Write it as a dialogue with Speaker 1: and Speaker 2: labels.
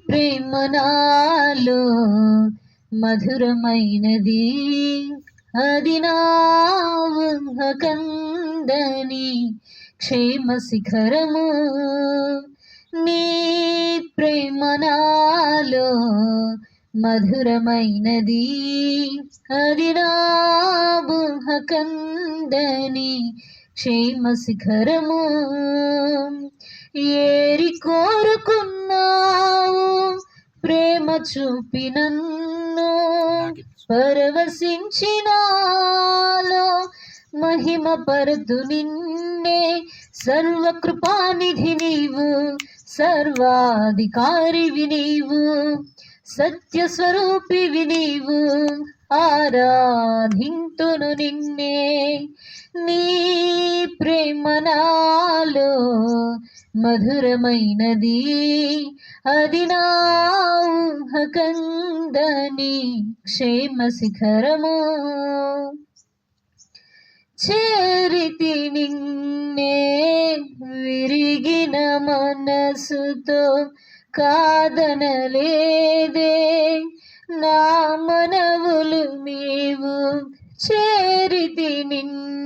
Speaker 1: ప్రేమ నాలో మధురమైనది, అది నా ఊహకందని క్షేమ శిఖరము. నీ ప్రేమ నాలో మధురమైనది, అది నా ఊహకందని క్షేమ శిఖరము. ఏరి కోరుకున్నావు ప్రేమ చూపి నన్ను, పరవశించినాలో మహిమ పరతు నిన్నే. సర్వకృపానిధి నీవు, సర్వాధికారివి నీవు, సత్య స్వరూపివి నీవు, ఆరాధింతును నిన్నే. నీ ప్రేమ నాలో మధురమైనది, అది నా ఊహకందని క్షేమ శిఖరము. చేరితి నిన్నే విరిగిన మనసుతో, కాదనలేదే నా మనవులు నీవు. చేరితి నిన్నే